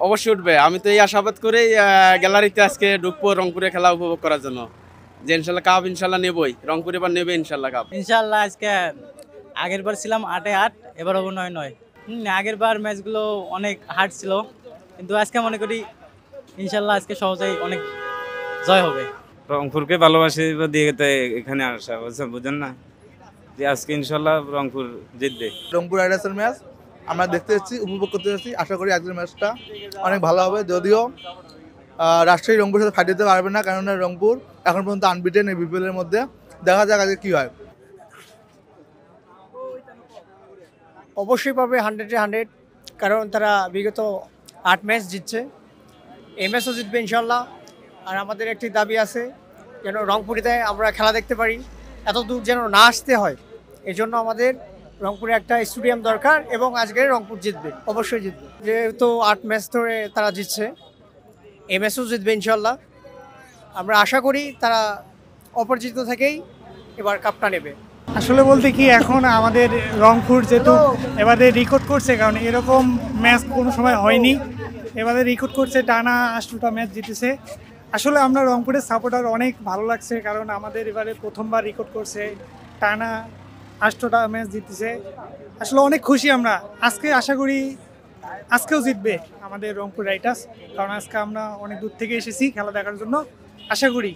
অবশ্যই উঠবে। আমি তো এই আশাবাদ করেই গ্যালারিতে আজকে ঢুকবো রংপুরে খেলা উপভোগ করার জন্য, যে ইনশাল্লাহ কাপ ইনশাল্লাহ নেবই, রংপুর এবার নেবে ইনশাল্লাহ কাপ। ইনশাল্লাহ আজকে আগের বার ছিলাম 8-8, এবার হবো 9-9। আগের বার ম্যাচগুলো অনেক হার্ড ছিল, কিন্তু আজকে মনে করি ইনশাল্লাহ আজকে সহজেই অনেক জয় হবে। রংপুরকে ভালোবাসি দিয়ে এখানে আসা, বুঝেন না, যে আজকে ইনশাল্লাহ রংপুর জিতবে। রংপুর রাইডার্সের ম্যাচ আমরা দেখতে যাচ্ছি, উপভোগ করতে যাচ্ছি। আশা করি আজকের ম্যাচটা অনেক ভালো হবে, যদিও রাজশাহী রংপুরের সাথে ফাইট দিতে পারবে না, কেননা রংপুর এখন পর্যন্ত আনবিটেন এই বিপিএল এর মধ্যে। দেখা যাক আজকে কি হয়। অবশ্যই পাবে 100-100, কারণ তারা বিগত 8 ম্যাচ জিতছে, এই ম্যাচও জিতবে ইনশাল্লাহ। আর আমাদের একটি দাবি আছে, যেন রংপুরিতে আমরা খেলা দেখতে পারি, এত দূর যেন না আসতে হয়। এই জন্য আমাদের রংপুরে একটা স্টেডিয়াম দরকার, এবং আজকে রংপুর জিতবে, অবশ্যই জিতবে। যেহেতু 8 ম্যাচ ধরে তারা জিতছে, এই ম্যাচও জিতবে ইনশাল্লাহ। আমরা আশা করি তারা অপরাজিত থেকেই এবার কাপটা নেবে। আসলে বলতে কি, এখন আমাদের রংপুর যেহেতু এবারে রেকর্ড করছে, কারণ এরকম ম্যাচ কোনো সময় হয়নি, এবারে রেকর্ড করছে, টানা 8টা ম্যাচ জিতেছে। আসলে আমরা রংপুরের সাপোর্টার, অনেক ভালো লাগছে, কারণ আমাদের এবারে প্রথমবার রেকর্ড করছে, টানা 8টা ম্যাচ জিতেছে। আসলে অনেক খুশি আমরা। আজকে আশা করি আজকেও জিতবে আমাদের রংপুর রাইডার্স, কারণ আজকে আমরা অনেক দূর থেকে এসেছি খেলা দেখার জন্য। আশা করি